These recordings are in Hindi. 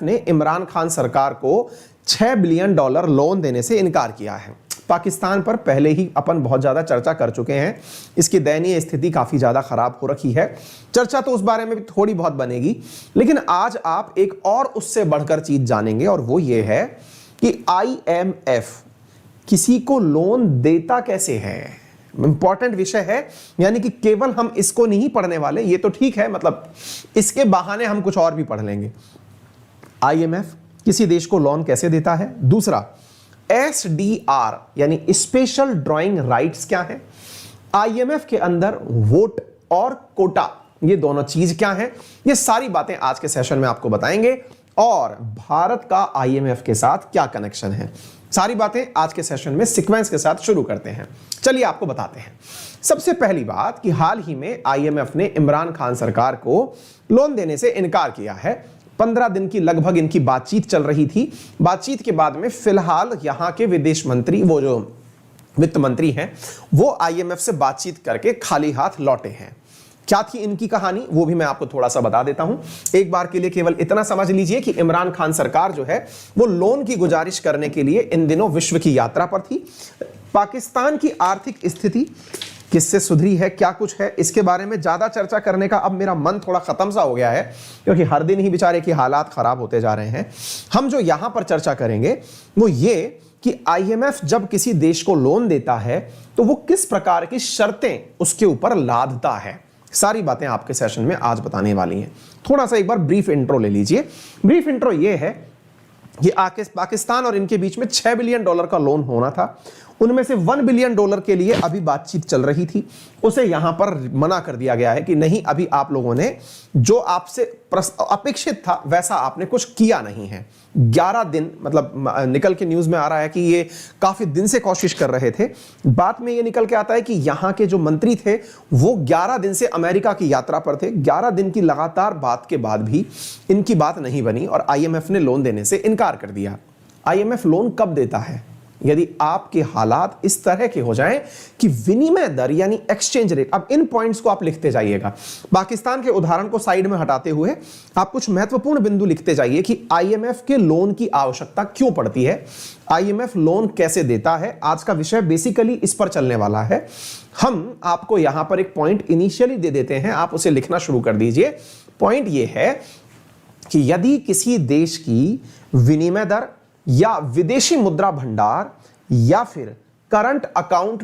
ने इमरान खान सरकार को $6 बिलियन लोन देने से इनकार किया है। पाकिस्तान पर पहले ही अपन बहुत ज़्यादा चर्चा कर चुके हैं। इसकी दयनीय स्थिति काफ़ी ज़्यादा ख़राब हो रखी है। चर्चा तो उस बारे में भी थोड़ी बहुत बनेगी, लेकिन आज आप एक और उससे बढ़कर चीज़ जानेंगे और वो ये है कि IMF किसी को लोन देता कैसे है। इंपॉर्टेंट विषय है, यानी कि केवल हम इसको नहीं पढ़ने वाले, ये तो ठीक है, मतलब इसके बहाने हम कुछ और भी पढ़ लेंगे। IMF किसी देश को लोन कैसे देता है। दूसरा, SDR यानी स्पेशल ड्राइंग राइट्स क्या है। IMF के अंदर वोट और कोटा, ये दोनों चीज क्या है, ये सारी बातें आज के सेशन में आपको बताएंगे। और भारत का IMF के साथ क्या कनेक्शन है, सारी बातें आज के सेशन में सीक्वेंस के साथ शुरू करते हैं। चलिए आपको बताते हैं। सबसे पहली बात कि हाल ही में IMF ने इमरान खान सरकार को लोन देने से इनकार किया है। 15 दिन की लगभग इनकी बातचीत चल रही थी। बातचीत के बाद में फिलहाल यहां के विदेश मंत्री, वो जो वित्त मंत्री हैं, वो IMF से बातचीत करके खाली हाथ लौटे हैं। क्या थी इनकी कहानी, वो भी मैं आपको थोड़ा सा बता देता हूं। एक बार के लिए केवल इतना समझ लीजिए कि इमरान खान सरकार जो है वो लोन की गुजारिश करने के लिए इन दिनों विश्व की यात्रा पर थी। पाकिस्तान की आर्थिक स्थिति किससे सुधरी है, क्या कुछ है, इसके बारे में ज्यादा चर्चा करने का अब मेरा मन थोड़ा खत्म सा हो गया है, क्योंकि हर दिन ही बेचारे के हालात खराब होते जा रहे हैं। हम जो यहां पर चर्चा करेंगे वो ये कि IMF जब किसी देश को लोन देता है तो वो किस प्रकार की शर्तें उसके ऊपर लादता है। सारी बातें आपके सेशन में आज बताने वाली हैं। थोड़ा सा एक बार ब्रीफ इंट्रो ले लीजिए। ब्रीफ इंट्रो ये है कि पाकिस्तान और इनके बीच में $6 बिलियन का लोन होना था। उनमें से $1 बिलियन के लिए अभी बातचीत चल रही थी, उसे यहां पर मना कर दिया गया है कि नहीं, अभी आप लोगों ने जो आपसे अपेक्षित था वैसा आपने कुछ किया नहीं है। 11 दिन, मतलब निकल के न्यूज में आ रहा है कि ये काफी दिन से कोशिश कर रहे थे। बात में ये निकल के आता है कि यहां के जो मंत्री थे वो 11 दिन से अमेरिका की यात्रा पर थे। 11 दिन की लगातार बात के बाद भी इनकी बात नहीं बनी और IMF ने लोन देने से इनकार कर दिया। IMF लोन कब देता है? यदि आपके हालात इस तरह के हो जाएं कि विनिमय दर यानी एक्सचेंज रेट, अब इन पॉइंट्स को आप लिखते जाइएगा। पाकिस्तान के उदाहरण को साइड में हटाते हुए आप कुछ महत्वपूर्ण बिंदु लिखते जाइए कि IMF के लोन की आवश्यकता क्यों पड़ती है, IMF लोन कैसे देता है। आज का विषय बेसिकली इस पर चलने वाला है। हम आपको यहां पर एक पॉइंट इनिशियली दे देते हैं, आप उसे लिखना शुरू कर दीजिए। पॉइंट यह है कि यदि किसी देश की विनिमय दर या विदेशी मुद्रा भंडार या फिर करंट अकाउंट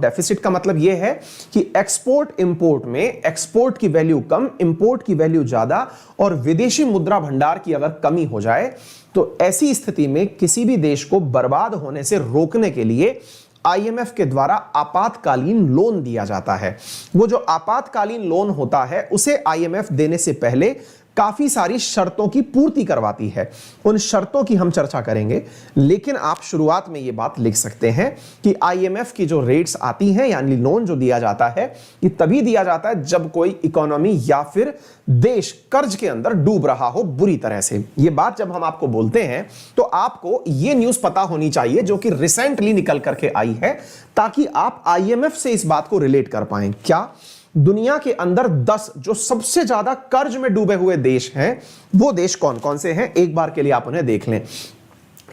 डेफिसिट का मतलब यह है कि एक्सपोर्ट इंपोर्ट में एक्सपोर्ट की वैल्यू कम, इंपोर्ट की वैल्यू ज्यादा और विदेशी मुद्रा भंडार की अगर कमी हो जाए तो ऐसी स्थिति में किसी भी देश को बर्बाद होने से रोकने के लिए IMF के द्वारा आपातकालीन लोन दिया जाता है। वो जो आपातकालीन लोन होता है उसे IMF देने से पहले काफी सारी शर्तों की पूर्ति करवाती है। उन शर्तों की हम चर्चा करेंगे, लेकिन आप शुरुआत में यह बात लिख सकते हैं कि IMF की जो रेट्स आती हैं यानी लोन जो दिया जाता है, ये तभी दिया जाता है जब कोई इकोनॉमी या फिर देश कर्ज के अंदर डूब रहा हो बुरी तरह से। ये बात जब हम आपको बोलते हैं तो आपको ये न्यूज पता होनी चाहिए जो कि रिसेंटली निकल करके आई है, ताकि आप IMF से इस बात को रिलेट कर पाएं। क्या दुनिया के अंदर 10 जो सबसे ज्यादा कर्ज में डूबे हुए देश हैं, वो देश कौन कौन से हैं, एक बार के लिए आप उन्हें देख लें।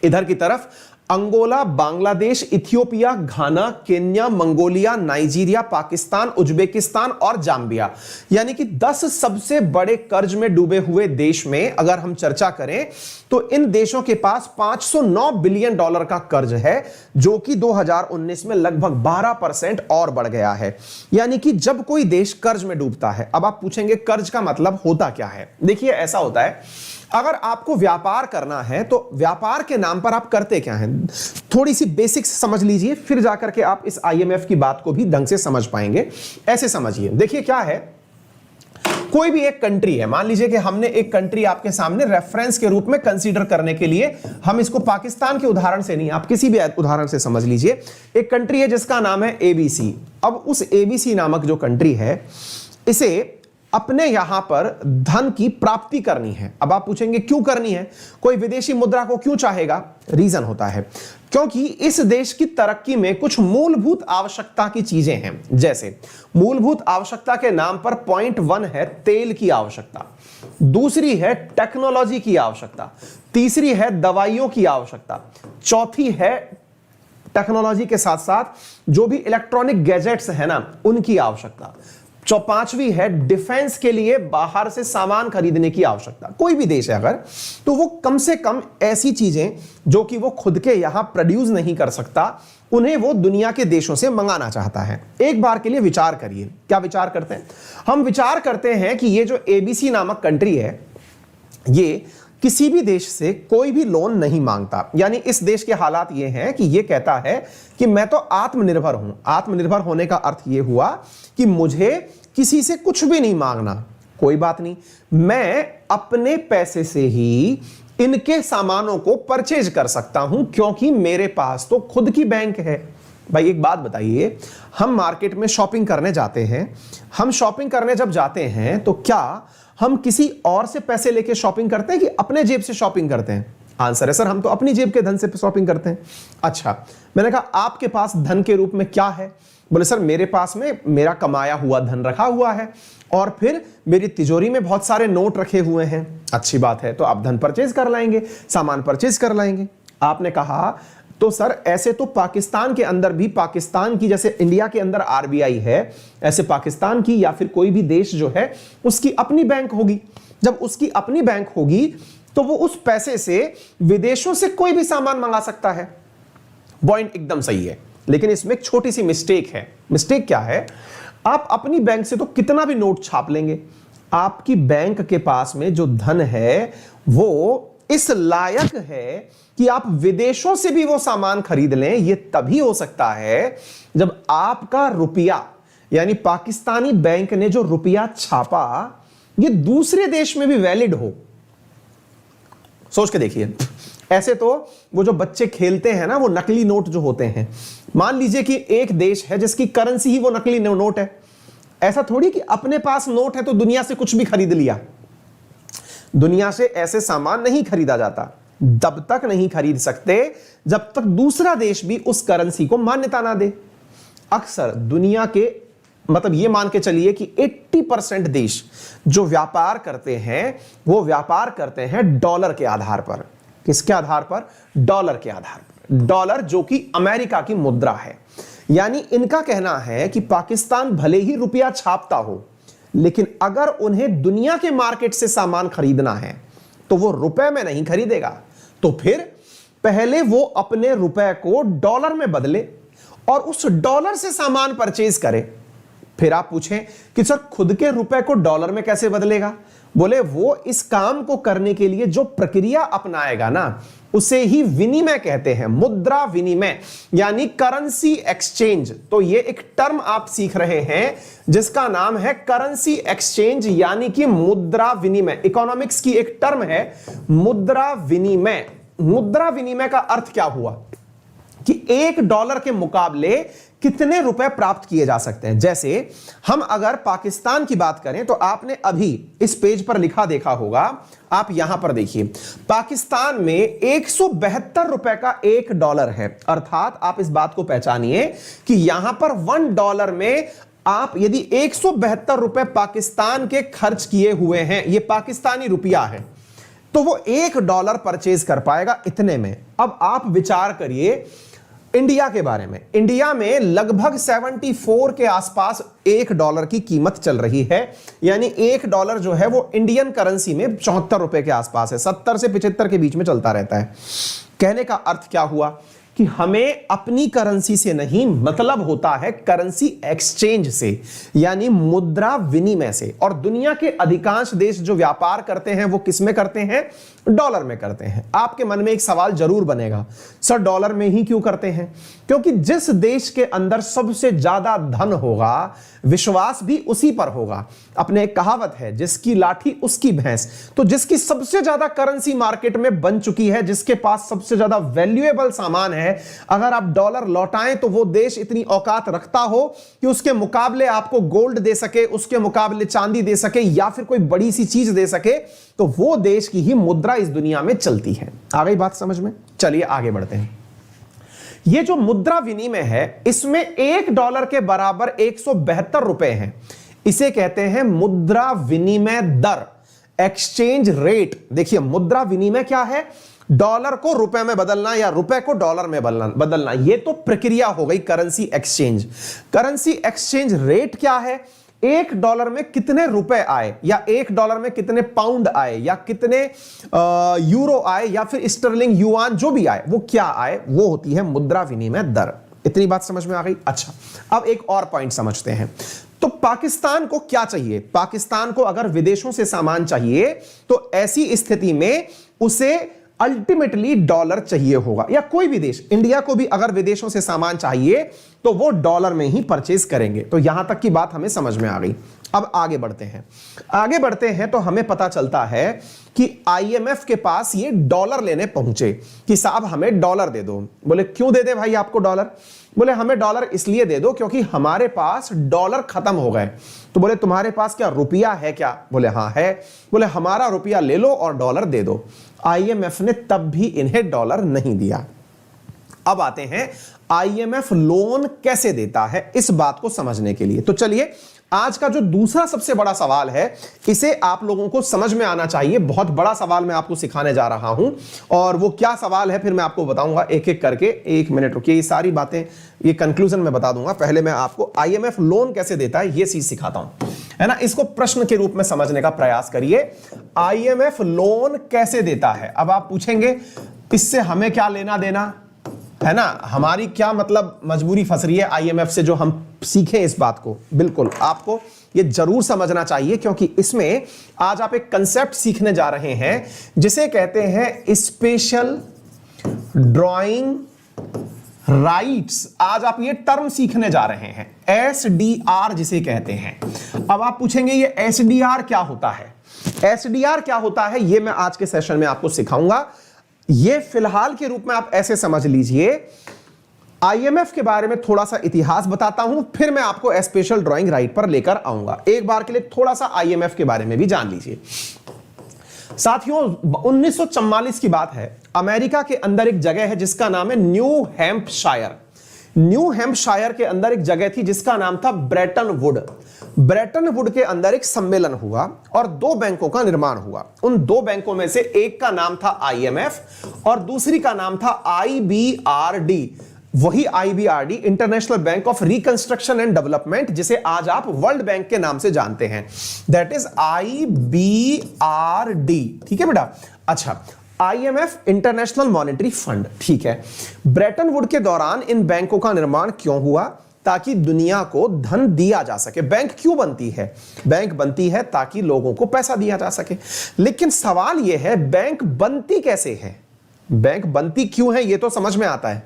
इधर की तरफ Angola, Bangladesh, Ethiopia, Ghana, Kenya, Mongolia, Nigeria, Pakistan, Uzbekistan और जाम्बिया, यानी कि 10 सबसे बड़े कर्ज में डूबे हुए देश में अगर हम चर्चा करें तो इन देशों के पास $509 बिलियन का कर्ज है, जो कि 2019 में लगभग 12% और बढ़ गया है। यानी कि जब कोई देश कर्ज में डूबता है, अब आप पूछेंगे कर्ज का मतलब होता क्या है। देखिए ऐसा होता है, अगर आपको व्यापार करना है तो व्यापार के नाम पर आप करते क्या हैं, थोड़ी सी बेसिक्स समझ लीजिए, फिर जाकर के आप इस IMF की बात को भी ढंग से समझ पाएंगे। ऐसे समझिए, देखिए क्या है, कोई भी एक कंट्री है, मान लीजिए कि हमने एक कंट्री आपके सामने रेफरेंस के रूप में कंसीडर करने के लिए, हम इसको पाकिस्तान के उदाहरण से नहीं, आप किसी भी उदाहरण से समझ लीजिए। एक कंट्री है जिसका नाम है ABC। अब उस ABC नामक जो कंट्री है, इसे अपने यहां पर धन की प्राप्ति करनी है। अब आप पूछेंगे क्यों करनी है, कोई विदेशी मुद्रा को क्यों चाहेगा? रीजन होता है क्योंकि इस देश की तरक्की में कुछ मूलभूत आवश्यकता की चीजें हैं। जैसे मूलभूत आवश्यकता के नाम पर पॉइंट 1 है तेल की आवश्यकता, दूसरी है टेक्नोलॉजी की आवश्यकता, तीसरी है दवाइयों की आवश्यकता, चौथी है टेक्नोलॉजी के साथ साथ जो भी इलेक्ट्रॉनिक गैजेट्स है ना उनकी आवश्यकता, पांचवी है डिफेंस के लिए बाहर से सामान खरीदने की आवश्यकता। कोई भी देश है अगर, तो वो कम से कम ऐसी चीजें जो कि वो खुद के यहां प्रोड्यूस नहीं कर सकता, उन्हें वो दुनिया के देशों से मंगाना चाहता है। एक बार के लिए विचार करिए, क्या विचार करते हैं? हम विचार करते हैं कि ये जो एबीसी नामक कंट्री है, ये किसी भी देश से कोई भी लोन नहीं मांगता। यानी इस देश के हालात ये हैं कि ये कहता है कि मैं तो आत्मनिर्भर हूं। आत्मनिर्भर होने का अर्थ ये हुआ कि मुझे किसी से कुछ भी नहीं मांगना। कोई बात नहीं, मैं अपने पैसे से ही इनके सामानों को परचेज कर सकता हूं क्योंकि मेरे पास तो खुद की बैंक है। भाई एक बात बताइए, हम मार्केट में शॉपिंग करने जाते हैं, हम शॉपिंग करने जब जाते हैं तो क्या हम किसी और से पैसे लेके शॉपिंग करते हैं कि अपने जेब से शॉपिंग करते हैं? आंसर है सर हम तो अपनी जेब के धन से शॉपिंग करते हैं। अच्छा, मैंने कहा आपके पास धन के रूप में क्या है? बोले सर मेरे पास में मेरा कमाया हुआ धन रखा हुआ है और फिर मेरी तिजोरी में बहुत सारे नोट रखे हुए हैं। अच्छी बात है, तो आप धन परचेज कर लाएंगे, सामान परचेज कर लाएंगे। आपने कहा तो सर ऐसे तो पाकिस्तान के अंदर भी, पाकिस्तान की जैसे इंडिया के अंदर आरबीआई है, ऐसे पाकिस्तान की या फिर कोई भी देश जो है उसकी अपनी बैंक होगी। जब उसकी अपनी बैंक होगी तो वो उस पैसे से विदेशों से कोई भी सामान मंगा सकता है। पॉइंट एकदम सही है, लेकिन इसमें एक छोटी सी मिस्टेक है। मिस्टेक क्या है? आप अपनी बैंक से तो कितना भी नोट छाप लेंगे, आपकी बैंक के पास में जो धन है वो इस लायक है कि आप विदेशों से भी वो सामान खरीद लें। ये तभी हो सकता है जब आपका रुपया, यानी पाकिस्तानी बैंक ने जो रुपया छापा, ये दूसरे देश में भी वैलिड हो। सोच के देखिए, ऐसे तो वो जो बच्चे खेलते हैं ना, वो नकली नोट जो होते हैं, मान लीजिए कि एक देश है जिसकी करेंसी ही वो नकली नोट है। ऐसा थोड़ी कि अपने पास नोट है तो दुनिया से कुछ भी खरीद लिया। दुनिया से ऐसे सामान नहीं खरीदा जाता, तब तक नहीं खरीद सकते जब तक दूसरा देश भी उस करेंसी को मान्यता ना दे। अक्सर दुनिया के, मतलब ये मान के चलिए कि 80% देश जो व्यापार करते हैं वो व्यापार करते हैं डॉलर के आधार पर। किसके आधार पर? डॉलर के आधार पर। डॉलर जो कि अमेरिका की मुद्रा है। यानी इनका कहना है कि पाकिस्तान भले ही रुपया छापता हो, लेकिन अगर उन्हें दुनिया के मार्केट से सामान खरीदना है तो वो रुपए में नहीं खरीदेगा, तो फिर पहले वो अपने रुपए को डॉलर में बदले और उस डॉलर से सामान परचेज करे। फिर आप पूछें कि सर खुद के रुपए को डॉलर में कैसे बदलेगा? बोले वो इस काम को करने के लिए जो प्रक्रिया अपनाएगा ना, उसे ही विनिमय कहते हैं, मुद्रा विनिमय, यानी करेंसी एक्सचेंज। तो ये एक टर्म आप सीख रहे हैं जिसका नाम है करेंसी एक्सचेंज, यानी कि मुद्रा विनिमय। इकोनॉमिक्स की एक टर्म है मुद्रा विनिमय। मुद्रा विनिमय का अर्थ क्या हुआ कि $1 के मुकाबले कितने रुपए प्राप्त किए जा सकते हैं। जैसे हम अगर पाकिस्तान की बात करें तो आपने अभी इस पेज पर लिखा देखा होगा, आप यहां पर देखिए, पाकिस्तान में 172 रुपए का $1 है। अर्थात आप इस बात को पहचानिए कि यहां पर $1 में आप यदि 172 रुपए पाकिस्तान के खर्च किए हुए हैं, ये पाकिस्तानी रुपया है, तो वो $1 परचेज कर पाएगा इतने में। अब आप विचार करिए इंडिया के बारे में। इंडिया में लगभग 74 के आसपास $1 की कीमत चल रही है, यानी $1 जो है वो इंडियन करेंसी में 74 रुपए के आसपास है, 70 से 75 के बीच में चलता रहता है। कहने का अर्थ क्या हुआ कि हमें अपनी करेंसी से नहीं, मतलब होता है करेंसी एक्सचेंज से, यानी मुद्रा विनिमय से। और दुनिया के अधिकांश देश जो व्यापार करते हैं वो किस में करते हैं? डॉलर में करते हैं। आपके मन में एक सवाल जरूर बनेगा, सर डॉलर में ही क्यों करते हैं? क्योंकि जिस देश के अंदर सबसे ज्यादा धन होगा, विश्वास भी उसी पर होगा। अपने एक कहावत है, जिसकी लाठी उसकी भैंस। तो जिसकी सबसे ज्यादा करेंसी मार्केट में बन चुकी है, जिसके पास सबसे ज्यादा वैल्यूएबल सामान है, हैं, अगर आप डॉलर लौटाएं तो वो देश इतनी औकात रखता हो कि उसके मुकाबले आपको गोल्ड दे सके, उसके मुकाबले चांदी दे सके या फिर कोई बड़ी सी चीज दे सके, तो वो देश की ही मुद्रा इस दुनिया में चलती है। आ गई बात समझ में? चलिए आगे बढ़ते हैं। ये जो मुद्रा विनिमय है, इसमें $1 के बराबर 172 रुपए हैं। इसे कहते हैं मुद्रा विनिमय दर, एक्सचेंज रेट। देखिए मुद्रा विनिमय क्या है? डॉलर को रुपए में बदलना या रुपए को डॉलर में बदलना। ये तो प्रक्रिया हो गई currency exchange. Currency exchange rate क्या है? $1 में कितने रुपए आए, या $1 में कितने पाउंड आए, या कितने यूरो आए, या फिर स्टर्लिंग युआन जो भी आए, वो क्या आए, वो होती है मुद्रा विनिमय दर। इतनी बात समझ में आ गई? अच्छा, अब एक और पॉइंट समझते हैं। तो पाकिस्तान को क्या चाहिए? पाकिस्तान को अगर विदेशों से सामान चाहिए तो ऐसी स्थिति में उसे अल्टीमेटली डॉलर चाहिए होगा, या कोई भी देश, इंडिया को भी अगर विदेशों से सामान चाहिए तो वो डॉलर में ही परचेज करेंगे। तो यहां तक की बात हमें समझ में आ गई। अब आगे बढ़ते हैं। आगे बढ़ते हैं तो हमें पता चलता है कि आईएमएफ के पास ये डॉलर लेने पहुंचे कि साहब हमें डॉलर दे दो। बोले क्यों दे दे भाई आपको डॉलर? बोले हमें डॉलर इसलिए दे दो क्योंकि हमारे पास डॉलर खत्म हो गए। तो बोले तुम्हारे पास क्या रुपया है क्या? बोले हाँ है। बोले हमारा रुपया ले लो और डॉलर दे दो। आईएमएफ ने तब भी इन्हें डॉलर नहीं दिया। अब आते हैं आईएमएफ लोन कैसे देता है, इस बात को समझने के लिए। तो चलिए आज का जो दूसरा सबसे बड़ा सवाल है, इसे आप लोगों को समझ में आना चाहिए। बहुत बड़ा सवाल मैं आपको सिखाने जा रहा हूं, और वो क्या सवाल है फिर मैं आपको बताऊंगा एक एक करके। एक मिनट रुकिए, ये सारी बातें ये कंक्लूजन में बता दूंगा। पहले मैं आपको आईएमएफ लोन कैसे देता है ये चीज सिखाता हूं, है ना। इसको प्रश्न के रूप में समझने का प्रयास करिए। आईएमएफ लोन कैसे देता है? अब आप पूछेंगे इससे हमें क्या लेना देना, है ना, हमारी क्या मतलब मजबूरी फंस रही है आईएमएफ से जो हम सीखें इस बात को। बिल्कुल आपको ये जरूर समझना चाहिए, क्योंकि इसमें आज आप एक कंसेप्ट सीखने जा रहे हैं जिसे कहते हैं स्पेशल ड्राइंग राइट्स। आज आप ये टर्म सीखने जा रहे हैं, एसडीआर जिसे कहते हैं। अब आप पूछेंगे ये एसडीआर क्या होता है? एसडीआर क्या होता है ये मैं आज के सेशन में आपको सिखाऊंगा। ये फिलहाल के रूप में आप ऐसे समझ लीजिए, आईएमएफ के बारे में थोड़ा सा इतिहास बताता हूं, फिर मैं आपको स्पेशल ड्राइंग राइट पर लेकर आऊंगा। एक बार के लिए थोड़ा सा आईएमएफ के बारे में भी जान लीजिए। साथियों 1944 की बात है। अमेरिका के अंदर एक जगह है जिसका नाम है न्यू हैम्पशायर। न्यू हैम्पशायर के अंदर एक जगह थी जिसका नाम था ब्रेटन वुड। ब्रेटन वुड के अंदर एक सम्मेलन हुआ और दो बैंकों का निर्माण हुआ। उन दो बैंकों में से एक का नाम था आईएमएफ और दूसरी का नाम था आईबीआरडी। वही IBRD, international bank of reconstruction and development, जिसे आज आप वर्ल्ड बैंक के नाम से जानते हैं। That is IBRD. ठीक है बेटा। अच्छा, आईएमएफ इंटरनेशनल मॉनेटरी फंड। ठीक है। ब्रेटन वुड के दौरान इन बैंकों का निर्माण क्यों हुआ? ताकि दुनिया को धन दिया जा सके। बैंक क्यों बनती है? बैंक बनती है ताकि लोगों को पैसा दिया जा सके। लेकिन सवाल यह है बैंक बनती कैसे है? बैंक बनती क्यों है ये तो समझ में आता है,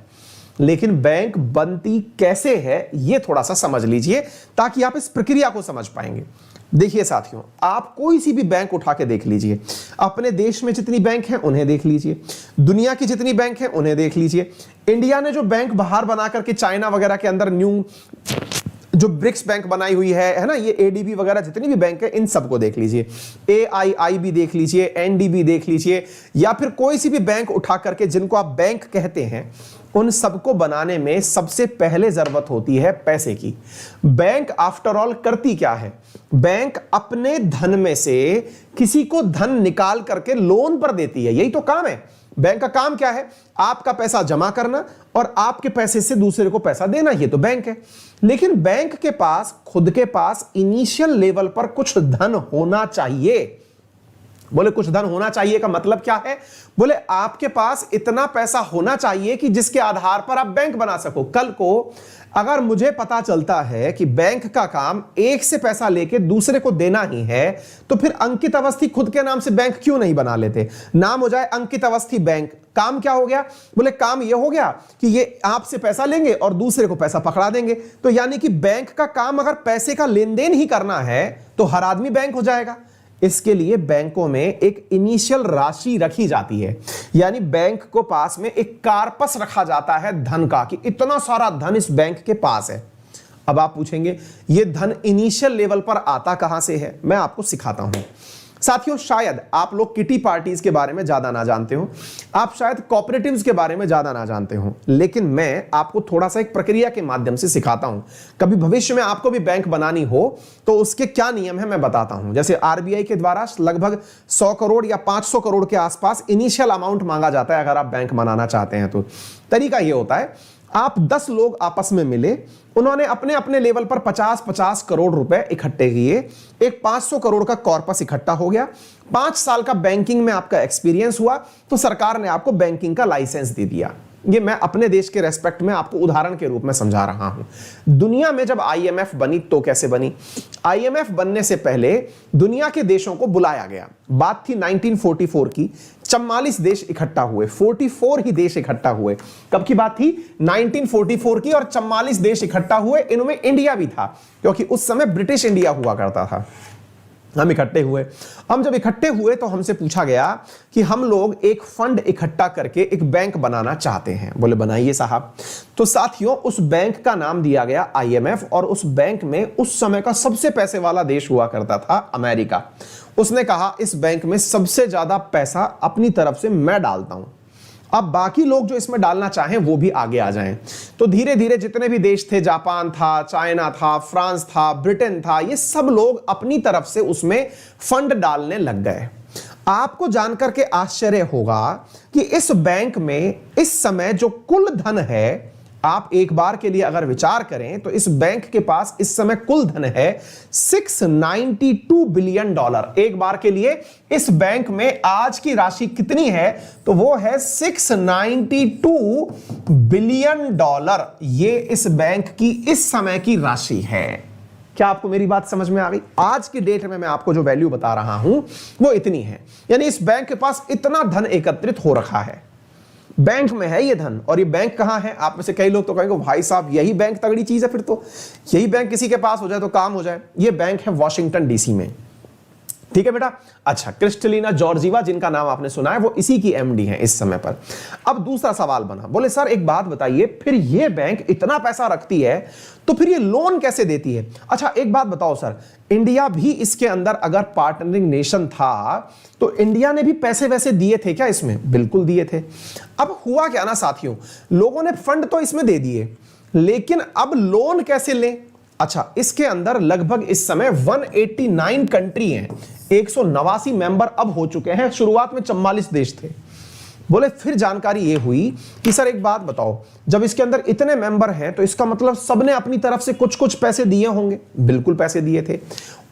लेकिन बैंक बनती कैसे है ये थोड़ा सा समझ लीजिए ताकि आप इस प्रक्रिया को समझ पाएंगे। देखिए साथियों, आप कोई सी भी बैंक उठा के देख लीजिए, अपने देश में जितनी बैंक हैं उन्हें देख लीजिए, दुनिया की जितनी बैंक हैं उन्हें देख लीजिए। इंडिया ने जो बैंक बाहर बना करके चाइना वगैरह के अंदर न्यू जो ब्रिक्स बैंक बनाई हुई है ना, ये एडीबी वगैरह जितनी भी बैंक है इन सबको देख लीजिए, एआईआईबी देख लीजिए, एनडीबी देख लीजिए, या फिर कोई सी भी बैंक उठा करके जिनको आप बैंक कहते हैं, उन सबको बनाने में सबसे पहले जरूरत होती है पैसे की। बैंक आफ्टर ऑल करती क्या है? बैंक अपने धन में से किसी को धन निकाल करके लोन पर देती है, यही तो काम है। बैंक का काम क्या है? आपका पैसा जमा करना और आपके पैसे से दूसरे को पैसा देना, ये तो बैंक है। लेकिन बैंक के पास खुद के पास इनिशियल लेवल पर कुछ धन होना चाहिए। बोले कुछ धन होना चाहिए का मतलब क्या है? बोले आपके पास इतना पैसा होना चाहिए कि जिसके आधार पर आप बैंक बना सको। कल को अगर मुझे पता चलता है कि बैंक का काम एक से पैसा लेके दूसरे को देना ही है, तो फिर अंकित अवस्थी खुद के नाम से बैंक क्यों नहीं बना लेते? नाम हो जाए अंकित अवस्थी बैंक। काम क्या हो गया? बोले काम यह हो गया कि ये आपसे पैसा लेंगे और दूसरे को पैसा पकड़ा देंगे। तो यानी कि बैंक का काम अगर पैसे का लेन देन ही करना है तो हर आदमी बैंक हो जाएगा। इसके लिए बैंकों में एक इनिशियल राशि रखी जाती है, यानी बैंक को पास में एक कार्पस रखा जाता है धन का, कि इतना सारा धन इस बैंक के पास है। अब आप पूछेंगे ये धन इनिशियल लेवल पर आता कहां से है, मैं आपको सिखाता हूं। साथियों, शायद आप लोग किटी पार्टीज के बारे में ज्यादा ना जानते हो, आप शायद कोऑपरेटिव्स के बारे में ज्यादा ना जानते हो, लेकिन मैं आपको थोड़ा सा एक प्रक्रिया के माध्यम से सिखाता हूं। कभी भविष्य में आपको भी बैंक बनानी हो तो उसके क्या नियम है मैं बताता हूं। जैसे आरबीआई के द्वारा लगभग 100 करोड़ या 500 करोड़ के आसपास इनिशियल अमाउंट मांगा जाता है अगर आप बैंक बनाना चाहते हैं तो। तरीका यह होता है, आप 10 लोग आपस में मिले, उन्होंने अपने अपने लेवल पर 50-50 करोड़ रुपए इकट्ठे किए, एक 500 करोड़ का कॉर्पस इकट्ठा हो गया, 5 साल का बैंकिंग में आपका एक्सपीरियंस हुआ तो सरकार ने आपको बैंकिंग का लाइसेंस दे दिया। ये मैं अपने देश के रेस्पेक्ट में आपको उदाहरण के रूप में समझा रहा हूं। दुनिया में जब आईएमएफ बनी तो कैसे बनी? आईएमएफ बनने से पहले दुनिया के देशों को बुलाया गया। बात थी 1944 की, 44 देश इकट्ठा हुए, 44 ही देश इकट्ठा हुए। कब की बात थी? 1944 की, और 44 देश इकट्ठा हुए, इनमें इंडिया भी था क्योंकि उस समय ब्रिटिश इंडिया हुआ करता था। हम इकट्ठे हुए। हम जब इकट्ठे हुए तो हमसे पूछा गया कि हम लोग एक फंड इकट्ठा करके एक बैंक बनाना चाहते हैं। बोले बनाइए साहब। तो साथियों, उस बैंक का नाम दिया गया आईएमएफ, और उस बैंक में उस समय का सबसे पैसे वाला देश हुआ करता था अमेरिका। उसने कहा इस बैंक में सबसे ज्यादा पैसा अपनी तरफ से मैं डालता हूं, अब बाकी लोग जो इसमें डालना चाहें वो भी आगे आ जाएं। तो धीरे धीरे जितने भी देश थे, जापान था, चाइना था, फ्रांस था, ब्रिटेन था, ये सब लोग अपनी तरफ से उसमें फंड डालने लग गए। आपको जानकर के आश्चर्य होगा कि इस बैंक में इस समय जो कुल धन है, आप एक बार के लिए अगर विचार करें तो इस बैंक के पास इस समय कुल धन है $692 बिलियन। एक बार के लिए इस बैंक में आज की राशि कितनी है? तो वो है $692 बिलियन। ये इस बैंक की इस समय की राशि है। क्या आपको मेरी बात समझ में आ गई? आज की डेट में मैं आपको जो वैल्यू बता रहा हूं वो इतनी है, यानी इस बैंक के पास इतना धन एकत्रित हो रखा है। बैंक में है ये धन, और ये बैंक कहां है? आप में से कई लोग तो कहेंगे भाई साहब यही बैंक तगड़ी चीज है, फिर तो यही बैंक किसी के पास हो जाए तो काम हो जाए। ये बैंक है वॉशिंगटन डीसी में। ठीक है बेटा। अच्छा, क्रिस्टलिना जॉर्जीवा जिनका नाम आपने सुना है वो इसी की एमडी है इस समय पर। अब दूसरा सवाल बना, बोले सर एक बात बताइए, फिर ये बैंक इतना पैसा रखती है तो फिर ये लोन कैसे देती है? अच्छा एक बात बताओ सर, इंडिया भी इसके अंदर अगर पार्टनरिंग नेशन था तो इंडिया ने भी पैसे वैसे दिए थे क्या इसमें? बिल्कुल दिए थे। अब हुआ क्या ना साथियों, लोगों ने फंड तो इसमें दे दिए, लेकिन अब लोन कैसे लें? अच्छा, इसके अंदर लगभग इस समय 189 कंट्री हैं, 189 मेंबर अब हो चुके हैं। शुरुआत में 44 देश थे। बोले फिर जानकारी ये हुई कि सर एक बात बताओ, जब इसके अंदर इतने मेंबर हैं तो इसका मतलब सबने अपनी तरफ से कुछ कुछ पैसे दिए होंगे। बिल्कुल पैसे दिए थे।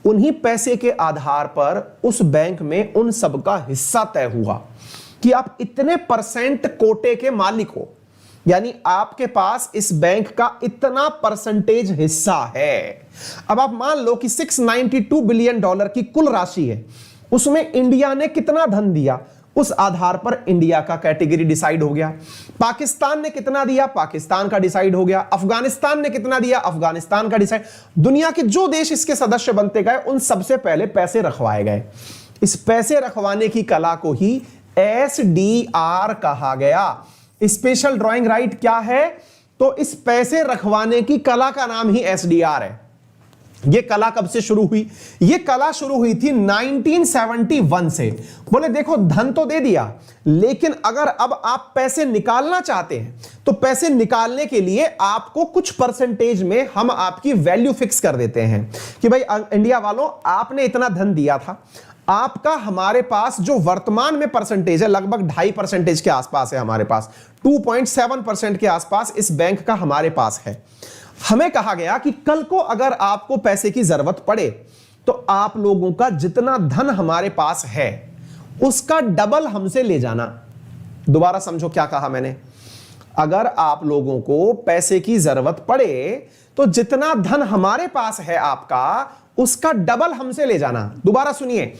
उन्हीं पैसे के आधार पर उस बैंक में उन सबका हिस्सा तय हुआ कि आप इतने % कोटे के मालिक हो, यानी आपके पास इस बैंक का इतना % हिस्सा है। अब आप मान लो कि $692 बिलियन की कुल राशि है, उसमें इंडिया ने कितना धन दिया, उस आधार पर इंडिया का कैटेगरी डिसाइड हो गया। पाकिस्तान ने कितना दिया, पाकिस्तान का डिसाइड हो गया। अफगानिस्तान ने कितना दिया, अफगानिस्तान का डिसाइड। दुनिया के जो देश इसके सदस्य बनते गए उन सबसे पहले पैसे रखवाए गए। इस पैसे रखवाने की कला को ही SDR कहा गया। स्पेशल ड्राइंग राइट क्या है? तो इस पैसे रखवाने की कला का नाम ही SDR है। ये कला कब से शुरू हुई? ये कला शुरू हुई थी 1971 से। बोले देखो धन तो दे दिया, लेकिन अगर अब आप पैसे निकालना चाहते हैं तो पैसे निकालने के लिए आपको कुछ % में हम आपकी वैल्यू फिक्स कर देते हैं कि भाई इंडिया वालों आपने इतना धन दिया था, आपका हमारे पास जो वर्तमान में % है लगभग 2.5% के आसपास है, हमारे पास 2.7% के आसपास इस बैंक का हमारे पास है। हमें कहा गया कि कल को अगर आपको पैसे की जरूरत पड़े तो आप लोगों का जितना धन हमारे पास है उसका डबल हमसे ले जाना। दोबारा समझो क्या कहा मैंने। अगर आप लोगों को पैसे की जरूरत पड़े तो जितना धन हमारे पास है आपका उसका डबल हमसे ले जाना। दोबारा सुनिए,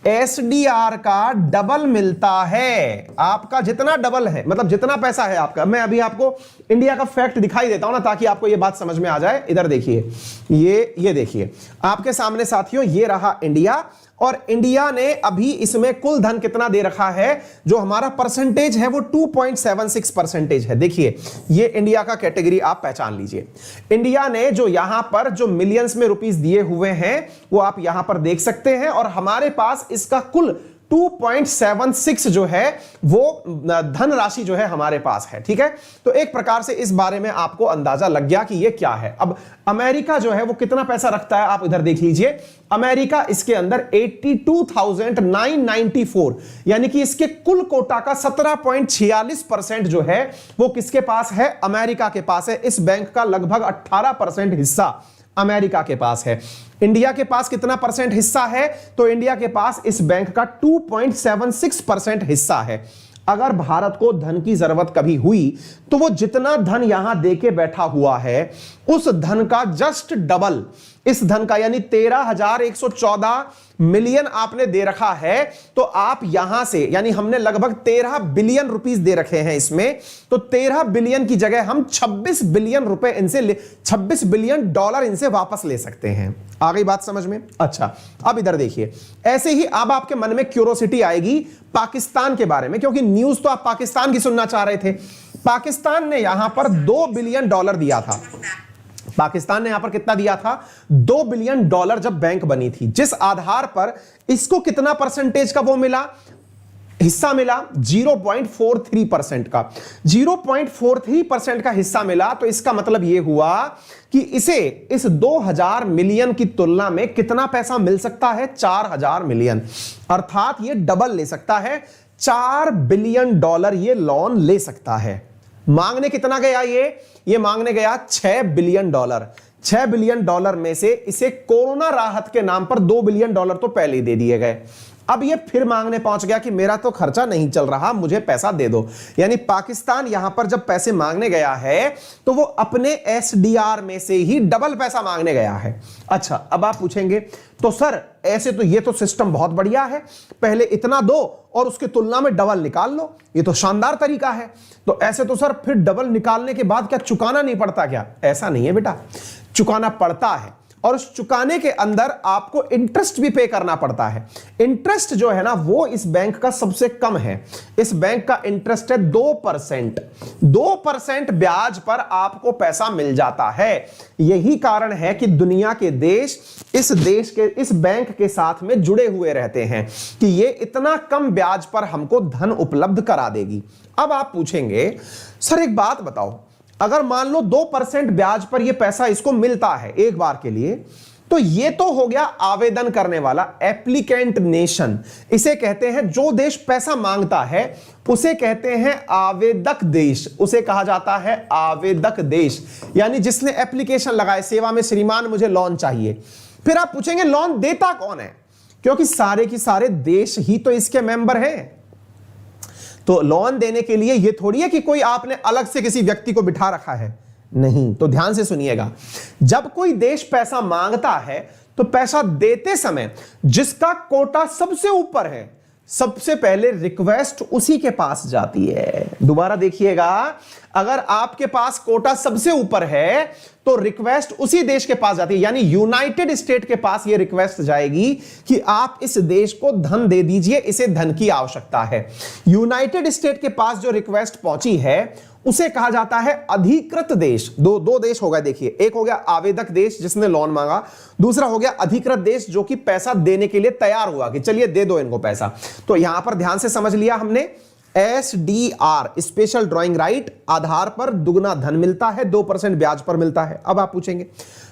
SDR का डबल मिलता है। आपका जितना डबल है, मतलब जितना पैसा है आपका, मैं अभी आपको इंडिया का फैक्ट दिखाई देता हूं ना ताकि आपको यह बात समझ में आ जाए। इधर देखिए, ये देखिए आपके सामने साथियों, ये रहा इंडिया और इंडिया ने अभी इसमें कुल धन कितना दे रखा है, जो हमारा परसेंटेज है वो 2.76% है। देखिए ये इंडिया का कैटेगरी आप पहचान लीजिए। इंडिया ने जो यहां पर जो मिलियंस में रुपीस दिए हुए हैं वो आप यहां पर देख सकते हैं, और हमारे पास इसका कुल 2.76 जो है वो धन राशि जो है हमारे पास है। ठीक है, तो एक प्रकार से इस बारे में आपको अंदाजा लग गया कि ये क्या है। अब अमेरिका जो है वो कितना पैसा रखता है, आप इधर देख लीजिए। अमेरिका इसके अंदर 82,994 यानी कि इसके कुल कोटा का 17.46% जो है वो किसके पास है, अमेरिका के पास है। इस बैंक का लगभग 18% हिस्सा अमेरिका के पास है। इंडिया के पास कितना परसेंट हिस्सा है, तो इंडिया के पास इस बैंक का 2.76% हिस्सा है। अगर भारत को धन की जरूरत कभी हुई तो वो जितना धन यहां देके बैठा हुआ है उस धन का जस्ट डबल, इस धन का यानी 13,114 मिलियन आपने दे रखा है, तो आप यहां से यानी हमने लगभग 13 बिलियन रुपीस दे रखे हैं इसमें, तो 13 बिलियन की जगह हम 26 बिलियन रुपए इनसे 26 बिलियन डॉलर इनसे वापस ले सकते हैं। आ गई बात समझ में? अच्छा, अब इधर देखिए, ऐसे ही अब आपके मन में क्यूरोसिटी आएगी पाकिस्तान के बारे में, क्योंकि न्यूज तो आप पाकिस्तान की सुनना चाह रहे थे। पाकिस्तान ने यहां पर $2 बिलियन दिया था। पाकिस्तान ने यहां पर कितना दिया था, $2 बिलियन जब बैंक बनी थी, जिस आधार पर इसको कितना परसेंटेज का वो मिला, हिस्सा मिला 0.43% का। 0.43% का हिस्सा मिला, तो इसका मतलब यह हुआ कि इसे इस 2000 मिलियन की तुलना में कितना पैसा मिल सकता है, 4000 मिलियन, अर्थात यह डबल ले सकता है, $4 बिलियन ये लोन ले सकता है। मांगने कितना गया, ये मांगने गया $6 बिलियन। $6 बिलियन में से इसे कोरोना राहत के नाम पर $2 बिलियन तो पहले ही दे दिए गए। अब ये फिर मांगने पहुंच गया कि मेरा तो खर्चा नहीं चल रहा, मुझे पैसा दे दो। यानी पाकिस्तान यहां पर जब पैसे मांगने गया है तो वो अपने एसडीआर में से ही डबल पैसा मांगने गया है। अच्छा, अब आप पूछेंगे तो सर ऐसे तो ये तो सिस्टम बहुत बढ़िया है, पहले इतना दो और उसके तुलना में डबल निकाल लो, ये तो शानदार तरीका है। तो ऐसे तो सर फिर डबल निकालने के बाद क्या चुकाना नहीं पड़ता क्या? ऐसा नहीं है बेटा, चुकाना पड़ता है, और उस चुकाने के अंदर आपको इंटरेस्ट भी पे करना पड़ता है। इंटरेस्ट जो है ना वो इस बैंक का सबसे कम है। इस बैंक का इंटरेस्ट है 2%। 2% ब्याज पर आपको पैसा मिल जाता है। यही कारण है कि दुनिया के देश इस बैंक के साथ में जुड़े हुए रहते हैं कि ये इतना कम ब्याज पर हमको धन उपलब्ध करा देगी। अब आप पूछेंगे सर एक बात बताओ, अगर मान लो 2% ब्याज पर यह पैसा इसको मिलता है एक बार के लिए, तो ये तो हो गया आवेदन करने वाला, एप्लीकेंट नेशन इसे कहते हैं। जो देश पैसा मांगता है उसे कहते हैं आवेदक देश, उसे कहा जाता है आवेदक देश, यानी जिसने एप्लीकेशन लगाए, सेवा में श्रीमान मुझे लोन चाहिए। फिर आप पूछेंगे लोन देता कौन है, क्योंकि सारे की सारे देश ही तो इसके मेंबर हैं। तो लोन देने के लिए ये थोड़ी है कि कोई आपने अलग से किसी व्यक्ति को बिठा रखा है, नहीं। तो ध्यान से सुनिएगा, जब कोई देश पैसा मांगता है तो पैसा देते समय जिसका कोटा सबसे ऊपर है, सबसे पहले रिक्वेस्ट उसी के पास जाती है। दोबारा देखिएगा, अगर आपके पास कोटा सबसे ऊपर है तो रिक्वेस्ट उसी देश के पास जाती है, यानी यूनाइटेड स्टेट के पास यह रिक्वेस्ट जाएगी कि आप इस देश को धन दे दीजिए, इसे धन की आवश्यकता है। यूनाइटेड स्टेट के पास जो रिक्वेस्ट पहुंची है उसे कहा जाता है अधिकृत देश। दो देश हो गए, देखिए, एक हो गया आवेदक देश जिसने लोन मांगा, दूसरा हो गया अधिकृत देश जो कि पैसा देने के लिए तैयार हुआ कि चलिए दे दो इनको पैसा। तो यहां पर ध्यान से समझ लिया हमने, SDR स्पेशल ड्राइंग राइट, आधार पर दुगना धन मिलता है, 2% ब्याज पर मिलता है। अब आप पूछेंगे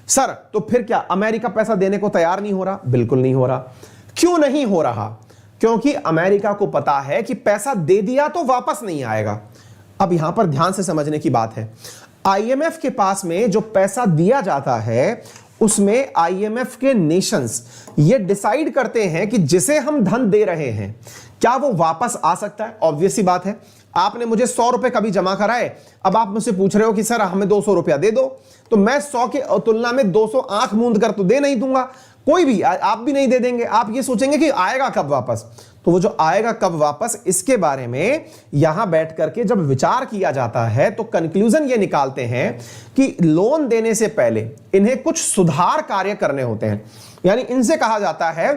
सर तो फिर क्या अमेरिका पैसा देने को तैयार नहीं हो रहा? बिल्कुल नहीं हो रहा। क्यों नहीं हो रहा? क्योंकि अमेरिका को पता है कि पैसा दे दिया तो वापस नहीं आएगा। अब यहां पर ध्यान से समझने की बात है, IMF के पास में जो पैसा दिया जाता है उसमें IMF के नेशंस ये डिसाइड करते हैं कि जिसे हम धन दे रहे हैं क्या वो वापस आ सकता है। ऑब्वियस सी बात है, आपने मुझे 100 रुपए कभी जमा कराए, अब आप मुझसे पूछ रहे हो कि सर हमें 200 रुपया दे दो, तो मैं 100 के तुलना में 200 आंख मूंद कर तो दे नहीं दूंगा, कोई भी, आप भी नहीं दे देंगे। आप ये सोचेंगे कि आएगा कब वापस, तो वो जो आएगा कब वापस इसके बारे में यहां बैठ करके जब विचार किया जाता है तो कंक्लूजन ये निकालते हैं कि लोन देने से पहले इन्हें कुछ सुधार कार्य करने होते हैं। यानी इनसे कहा जाता है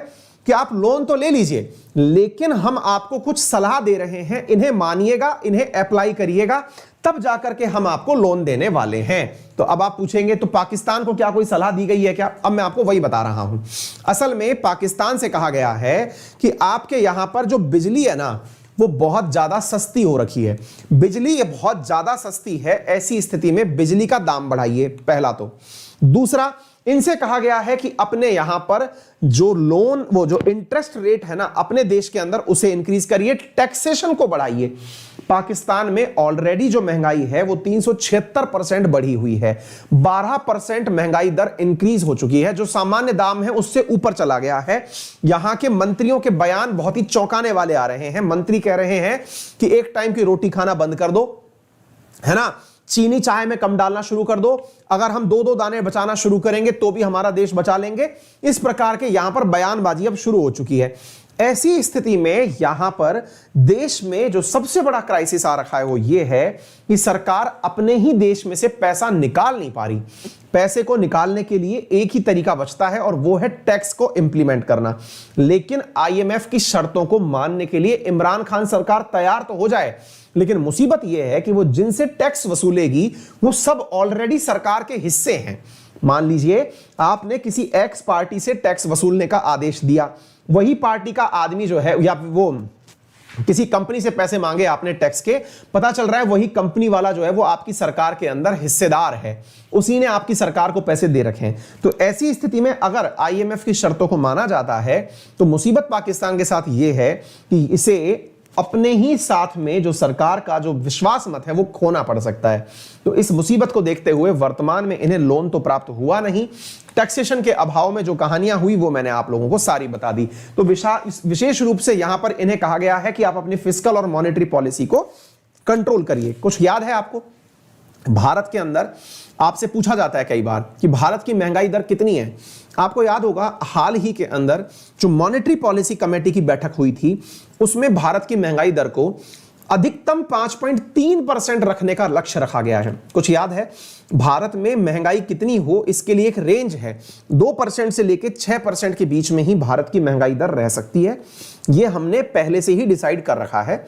कि आप लोन तो ले लीजिए, लेकिन हम आपको कुछ सलाह दे रहे हैं, इन्हें मानिएगा, इन्हें अप्लाई करिएगा, तब जाकर के हम आपको लोन देने वाले हैं। तो अब आप पूछेंगे तो पाकिस्तान को क्या कोई सलाह दी गई है क्या? अब मैं आपको वही बता रहा हूं। असल में पाकिस्तान से कहा गया है कि आपके यहां पर जो बिजली है ना, वो बहुत ज्यादा सस्ती हो रखी है, बिजली ये बहुत ज्यादा सस्ती है, ऐसी स्थिति में बिजली का दाम बढ़ाइए, पहला तो। दूसरा, इनसे कहा गया है कि अपने यहां पर जो लोन, वो जो इंटरेस्ट रेट है ना अपने देश के अंदर, उसे इंक्रीज करिए, टैक्सेशन को बढ़ाइए। पाकिस्तान में ऑलरेडी जो महंगाई है वो 376% बढ़ी हुई है, 12% महंगाई दर इंक्रीज हो चुकी है, जो सामान्य दाम है उससे ऊपर चला गया है। यहां के मंत्रियों के बयान बहुत ही चौंकाने वाले आ रहे हैं। मंत्री कह रहे हैं कि एक टाइम की रोटी खाना बंद कर दो, है ना, चीनी चाय में कम डालना शुरू कर दो, अगर हम 2-2 दाने बचाना शुरू करेंगे तो भी हमारा देश बचा लेंगे। इस प्रकार के यहां पर बयानबाजी अब शुरू हो चुकी है। ऐसी स्थिति में यहां पर देश में जो सबसे बड़ा क्राइसिस आ रखा है वो ये है कि सरकार अपने ही देश में से पैसा निकाल नहीं पा रही। पैसे को निकालने के लिए एक ही तरीका बचता है और वो है टैक्स को इंप्लीमेंट करना। लेकिन आईएमएफ की शर्तों को मानने के लिए इमरान खान सरकार तैयार तो हो जाए, लेकिन मुसीबत यह है कि वो जिनसे टैक्स वसूलेगी वो सब ऑलरेडी सरकार के हिस्से हैं। मान लीजिए आपने किसी एक्स पार्टी से टैक्स वसूलने का आदेश दिया, वही पार्टी का आदमी जो है, या वो किसी कंपनी से पैसे मांगे आपने टैक्स के, पता चल रहा है वही कंपनी वाला जो है वो आपकी सरकार के अंदर हिस्सेदार है, उसी ने आपकी सरकार को पैसे दे रखे हैं। तो ऐसी स्थिति में अगर आईएमएफ की शर्तों को माना जाता है तो मुसीबत पाकिस्तान के साथ ये है कि इसे अपने ही साथ में जो सरकार का जो विश्वास मत है वो खोना पड़ सकता है। तो इस मुसीबत को देखते हुए वर्तमान में इन्हें लोन तो प्राप्त हुआ नहीं, टैक्सेशन के अभाव में जो कहानियां हुई वो मैंने आप लोगों को सारी बता दी। तो विशेष रूप से यहां पर इन्हें कहा गया है कि आप अपनी फिस्कल और मॉनेटरी पॉलिसी को कंट्रोल करिए। कुछ याद है आपको, भारत के अंदर आपसे पूछा जाता है कई बार कि भारत की महंगाई दर कितनी है। आपको याद होगा हाल ही के अंदर जो मॉनेटरी पॉलिसी कमेटी की बैठक हुई थी उसमें भारत की महंगाई दर को अधिकतम 5.3% रखने का लक्ष्य रखा गया है। कुछ याद है भारत में महंगाई कितनी हो इसके लिए एक रेंज है, 2% से लेकर 6% के बीच में ही भारत की महंगाई दर रह सकती है। यह हमने पहले से ही डिसाइड कर रखा है।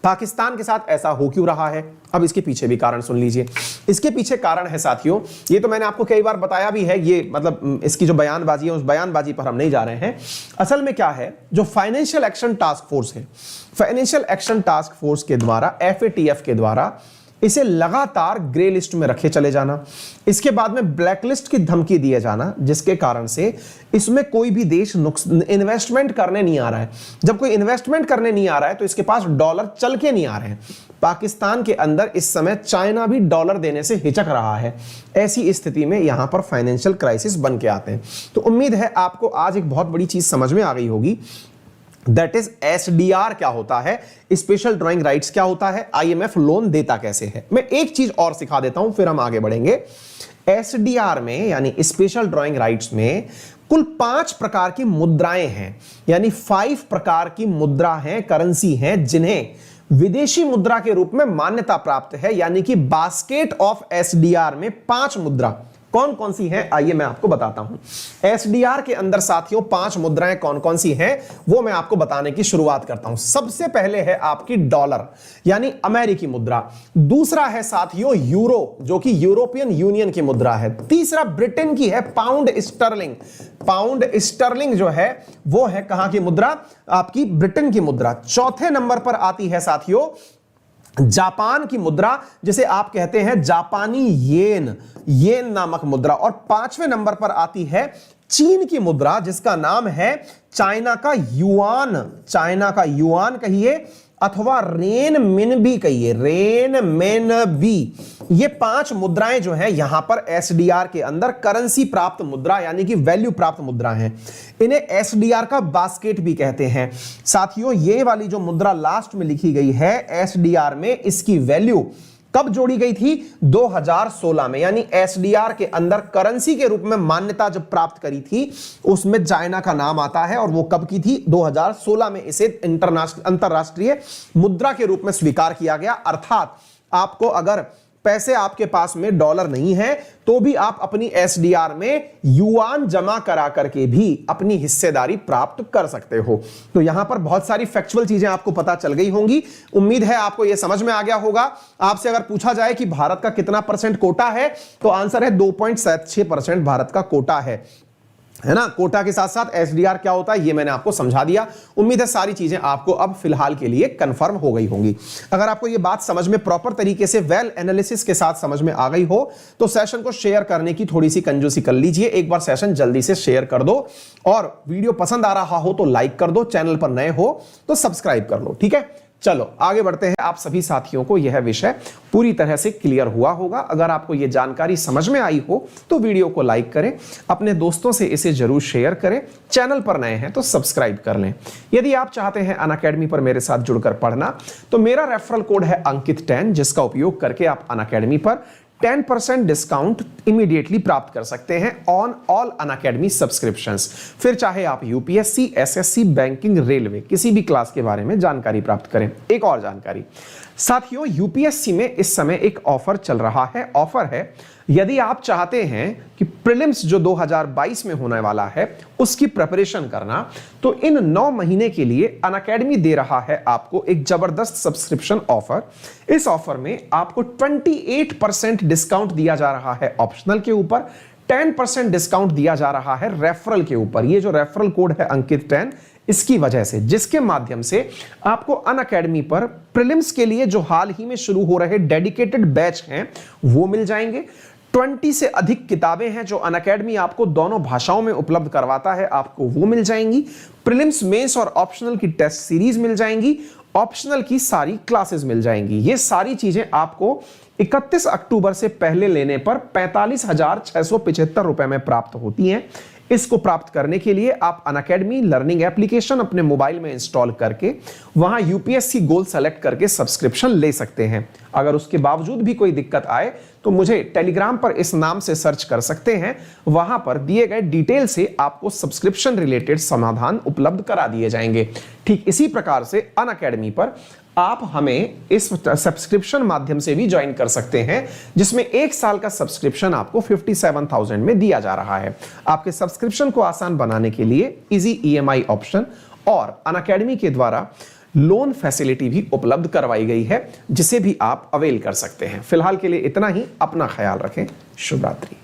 पाकिस्तान के साथ ऐसा हो क्यों रहा है, अब इसके पीछे भी कारण सुन लीजिए। इसके पीछे कारण है साथियों, ये तो मैंने आपको कई बार बताया भी है, ये मतलब इसकी जो बयानबाजी है उस बयानबाजी पर हम नहीं जा रहे हैं। असल में क्या है, जो फाइनेंशियल एक्शन टास्क फोर्स है, फाइनेंशियल एक्शन टास्क फोर्स के द्वारा, FATF के द्वारा इसे लगातार ग्रे लिस्ट में रखे चले जाना, इसके बाद में ब्लैक लिस्ट की धमकी दिए जाना, जिसके कारण से इसमें कोई भी देश इन्वेस्टमेंट करने नहीं आ रहा है। जब कोई इन्वेस्टमेंट करने नहीं आ रहा है तो इसके पास डॉलर चल के नहीं आ रहे हैं। पाकिस्तान के अंदर इस समय चाइना भी डॉलर देने से हिचक रहा है। ऐसी स्थिति में यहां पर फाइनेंशियल क्राइसिस बन के आते हैं। तो उम्मीद है आपको आज एक बहुत बड़ी चीज समझ में आ गई होगी, दैट इज SDR क्या होता है, स्पेशल ड्राइंग राइट्स क्या होता है, IMF लोन देता कैसे है। मैं एक चीज और सिखा देता हूं फिर हम आगे बढ़ेंगे। SDR में यानी स्पेशल ड्राइंग राइट्स में कुल 5 प्रकार की मुद्राएं हैं, यानी 5 प्रकार की मुद्रा हैं, करेंसी हैं, जिन्हें विदेशी मुद्रा के रूप में मान्यता प्राप्त है। यानी कि बास्केट ऑफ SDR में 5 मुद्रा कौन कौन सी हैं, आइए मैं आपको बताता हूं। SDR के अंदर साथियों 5 मुद्राएं कौन कौन सी हैं वो मैं आपको बताने की शुरुआत करता हूं। सबसे पहले है आपकी डॉलर यानी अमेरिकी मुद्रा। दूसरा है साथियों यूरो, जो कि यूरोपियन यूनियन की मुद्रा है। तीसरा ब्रिटेन की है पाउंड स्टर्लिंग। पाउंड स्टर्लिंग जो है वो है कहां की मुद्रा, आपकी ब्रिटेन की मुद्रा। चौथे नंबर पर आती है साथियों जापान की मुद्रा, जिसे आप कहते हैं जापानी येन, येन नामक मुद्रा। और 5वें नंबर पर आती है चीन की मुद्रा, जिसका नाम है चाइना का युआन। चाइना का युआन कहिए अथवा रेन मिन भी कहिए, रेन मिन भी। ये 5 मुद्राएं जो हैं यहां पर SDR के अंदर करेंसी प्राप्त मुद्रा यानी कि वैल्यू प्राप्त मुद्रा हैं। इन्हें SDR का बास्केट भी कहते हैं। साथियों ये वाली जो मुद्रा लास्ट में लिखी गई है SDR में, इसकी वैल्यू कब जोड़ी गई थी, 2016 में। यानी SDR के अंदर करेंसी के रूप में मान्यता जब प्राप्त करी थी उसमें चाइना का नाम आता है, और वो कब की थी, 2016 में इसे अंतरराष्ट्रीय मुद्रा के रूप में स्वीकार किया गया। अर्थात आपको अगर पैसे आपके पास में डॉलर नहीं है तो भी आप अपनी एसडीआर में युआन जमा करा करके भी अपनी हिस्सेदारी प्राप्त कर सकते हो। तो यहां पर बहुत सारी फैक्चुअल चीजें आपको पता चल गई होंगी। उम्मीद है आपको यह समझ में आ गया होगा। आपसे अगर पूछा जाए कि भारत का कितना % कोटा है तो आंसर है 2.76% भारत का कोटा है ना। कोटा के साथ साथ एसडीआर क्या होता है ये मैंने आपको समझा दिया। उम्मीद है सारी चीजें आपको अब फिलहाल के लिए कंफर्म हो गई होंगी। अगर आपको ये बात समझ में प्रॉपर तरीके से वेल एनालिसिस के साथ समझ में आ गई हो तो सेशन को शेयर करने की थोड़ी सी कंजूसी कर लीजिए। एक बार सेशन जल्दी से शेयर कर दो और वीडियो पसंद आ रहा हो तो लाइक कर दो, चैनल पर नए हो तो सब्सक्राइब कर लो। ठीक है, चलो आगे बढ़ते हैं। आप सभी साथियों को यह विषय पूरी तरह से क्लियर हुआ होगा। अगर आपको यह जानकारी समझ में आई हो तो वीडियो को लाइक करें, अपने दोस्तों से इसे जरूर शेयर करें, चैनल पर नए हैं तो सब्सक्राइब कर लें। यदि आप चाहते हैं अनअकैडमी पर मेरे साथ जुड़कर पढ़ना तो मेरा रेफरल कोड है अंकित10, जिसका उपयोग करके आप अनअकैडमी पर 10% डिस्काउंट इमीडिएटली प्राप्त कर सकते हैं ऑन ऑल अनअकैडमी सब्सक्रिप्शंस। फिर चाहे आप यूपीएससी, एसएससी, बैंकिंग, रेलवे किसी भी क्लास के बारे में जानकारी प्राप्त करें। एक और जानकारी साथियों, यूपीएससी में इस समय एक ऑफर चल रहा है। ऑफर है यदि आप चाहते हैं कि प्रीलिम्स जो 2022 में होने वाला है उसकी प्रिपरेशन करना, तो इन 9 महीने के लिए अनअकैडमी दे रहा है आपको एक जबरदस्त सब्सक्रिप्शन ऑफर। इस ऑफर में आपको 28% डिस्काउंट दिया जा रहा है ऑप्शनल के ऊपर, 10% डिस्काउंट दिया जा रहा है रेफरल के ऊपर। ये जो रेफरल कोड है अंकित10, इसकी वजह से, जिसके माध्यम से आपको अनअकैडमी पर प्रीलिम्स के लिए जो हाल ही में शुरू हो रहे डेडिकेटेड बैच हैं वो मिल जाएंगे। 20 से अधिक किताबें हैं जो अनअकैडमी आपको दोनों भाषाओं में उपलब्ध करवाता है, आपको वो मिल जाएंगी। प्रीलिम्स, मेंस और ऑप्शनल की टेस्ट सीरीज मिल जाएंगी। ऑप्शनल की सारी क्लासेस मिल जाएंगी। ये सारी चीजें आपको 31 अक्टूबर से पहले लेने पर 45,675 रुपए में प्राप्त होती हैं। इसको प्राप्त करने के लिए आप अनअकैडमी लर्निंग एप्लीकेशन अपने मोबाइल में इंस्टॉल करके वहां यूपीएससी गोल सेलेक्ट करके सब्सक्रिप्शन ले सकते हैं। अगर उसके बावजूद भी कोई दिक्कत आए तो मुझे टेलीग्राम पर इस नाम से सर्च कर सकते हैं। वहां पर दिए गए डिटेल से आपको सब्सक्रिप्शन रिलेटेड समाधान उपलब्ध करा दिए जाएंगे। ठीक इसी प्रकार से अनअकैडमी पर आप हमें इस सब्सक्रिप्शन माध्यम से भी ज्वाइन कर सकते हैं, जिसमें 1 साल का सब्सक्रिप्शन आपको 57,000 में दिया जा रहा है। आपके सब्सक्रिप्शन को आसान बनाने के लिए इजी ईएमआई ऑप्शन और अनअकैडमी के द्वारा लोन फैसिलिटी भी उपलब्ध करवाई गई है, जिसे भी आप अवेल कर सकते हैं। फिलहाल के लिए इतना ही। अपना ख्याल रखें। शुभ रात्रि।